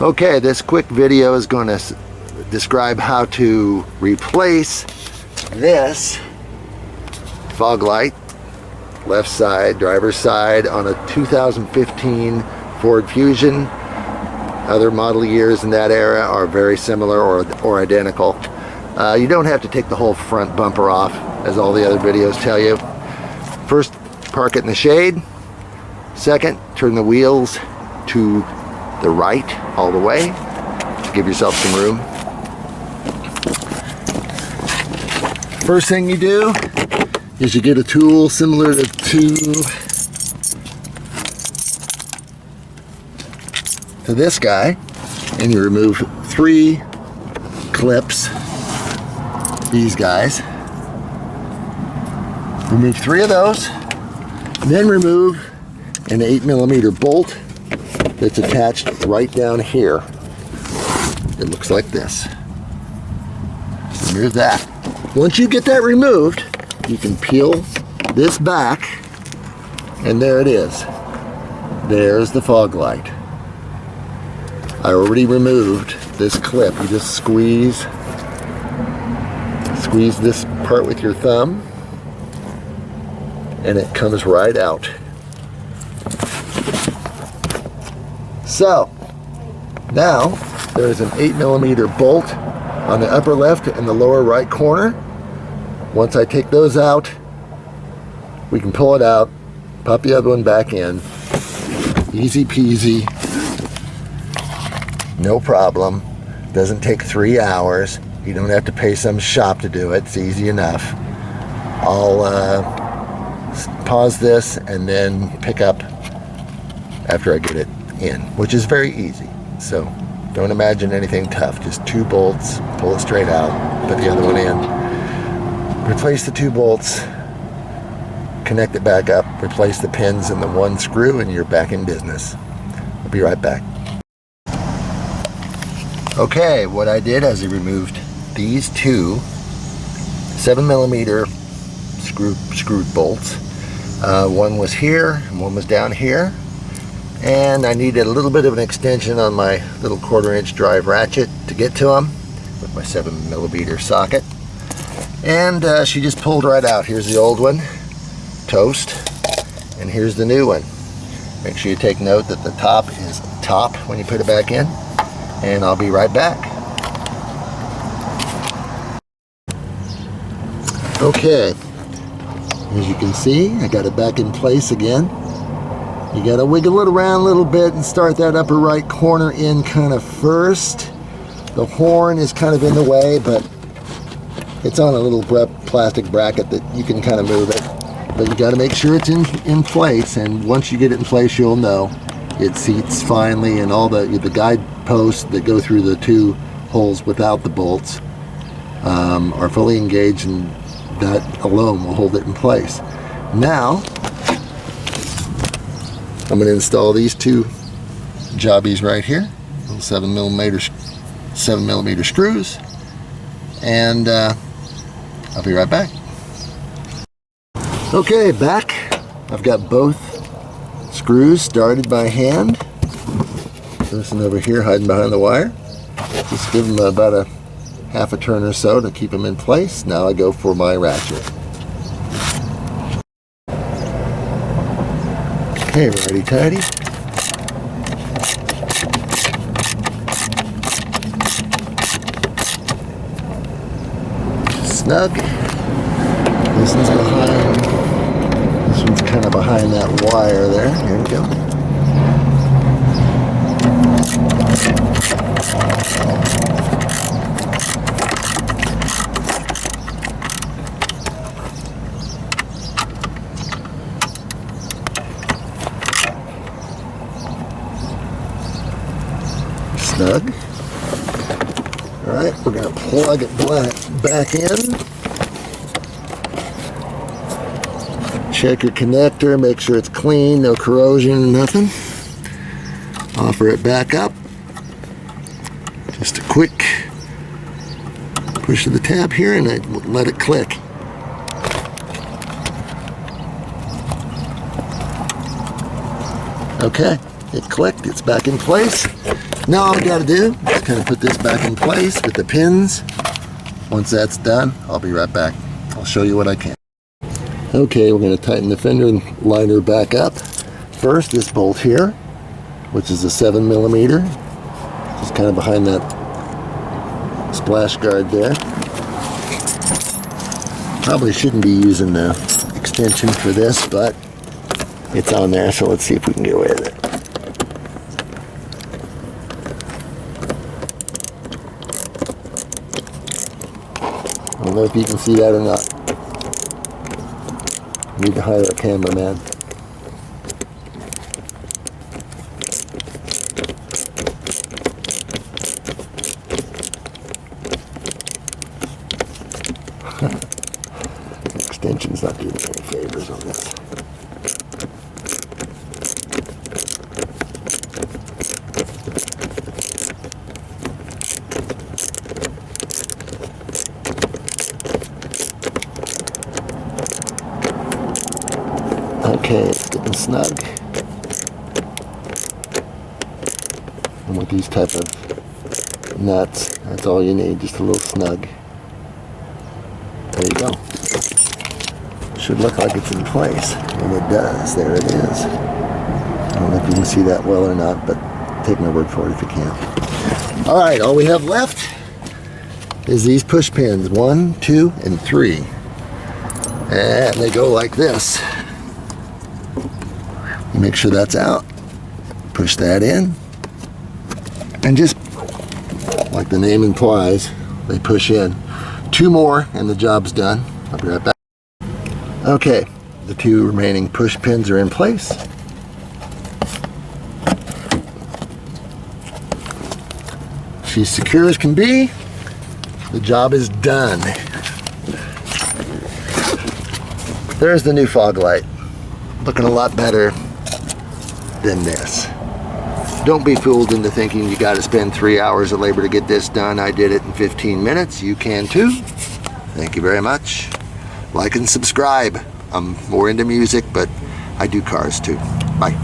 Okay, this quick video is going to describe how to replace this fog light, left side, driver's side, on a 2015 Ford Fusion. Other model years in that era are very similar or identical. You don't have to take the whole front bumper off, as all the other videos tell you. First, park it in the shade. Second, turn the wheels to the right all the way to give yourself some room. First thing you do is you get a tool similar to this guy, and you remove 3 clips, these guys. Remove 3 of those, then remove an 8mm bolt that's attached right down here. It looks like this. Remove that. Once you get that removed, you can peel this back, and there it is. There's the fog light. I already removed this clip. You just squeeze this part with your thumb, and it comes right out. So now there's an 8mm bolt on the upper left and the lower right corner. Once I take those out, we can pull it out, pop the other one back in. Easy peasy, no problem. Doesn't take 3 hours. You don't have to pay some shop to do it. It's easy enough. I'll pause this and then pick up after I get it in, which is very easy. So don't imagine anything tough. Just 2 bolts, pull it straight out, put the other one in, replace the 2 bolts, connect it back up, replace the pins and the 1 screw, and you're back in business. I'll be right back. Okay, what I did is I removed these 2 7mm screwed bolts. One was here and one was down here, and I needed a little bit of an extension on my little 1/4" drive ratchet to get to them with my 7mm socket, and she just pulled right out. Here's the old one, toast, and here's the new one. Make sure you take note that the top is top when you put it back in, and I'll be right back. Okay, as you can see, I got it back in place again. You got to wiggle it around a little bit and start that upper right corner in kind of first. The horn is kind of in the way, but it's on a little plastic bracket that you can kind of move it. But you got to make sure it's in place, and once you get it in place, you'll know it seats finely, and all the guide posts that go through the 2 holes without the bolts are fully engaged, and that alone will hold it in place. Now I'm going to install these 2 jobbies right here, little 7mm screws, and I'll be right back. Okay, back. I've got both screws started by hand. This one over here hiding behind the wire. Just give them about a half a turn or so to keep them in place. Now I go for my ratchet. Okay, righty tighty. Snug. This one's behind. This one's kind of behind that wire there. Here we go. Snug. Alright, we're going to plug it back in. Check your connector, make sure it's clean, no corrosion, nothing. Offer it back up. Just a quick push of the tab here and I let it click. Okay, it clicked, it's back in place. Now all we got to do is kind of put this back in place with the pins. Once that's done, I'll be right back. I'll show you what I can. Okay, we're going to tighten the fender liner back up. First, this bolt here, which is a 7mm, just kind of behind that splash guard there. Probably shouldn't be using the extension for this, but it's on there, so let's see if we can get away with it. I don't know if you can see that or not. Need to hire a cameraman. Extension's not doing any favors on this. Okay, it's getting snug. And with these type of nuts, that's all you need, just a little snug. There you go. Should look like it's in place, and it does. There it is. I don't know if you can see that well or not, but take my word for it if you can. All right, all we have left is these push pins, 1, 2, and 3. And they go like this. Make sure that's out. Push that in. And just like the name implies, they push in. 2 more and the job's done. I'll be right back. Okay, the 2 remaining push pins are in place. She's secure as can be. The job is done. There's the new fog light. Looking a lot better than this. Don't be fooled into thinking you got to spend 3 hours of labor to get this done. I did it in 15 minutes. You can too. Thank you very much. Like and subscribe. I'm more into music, but I do cars too. Bye.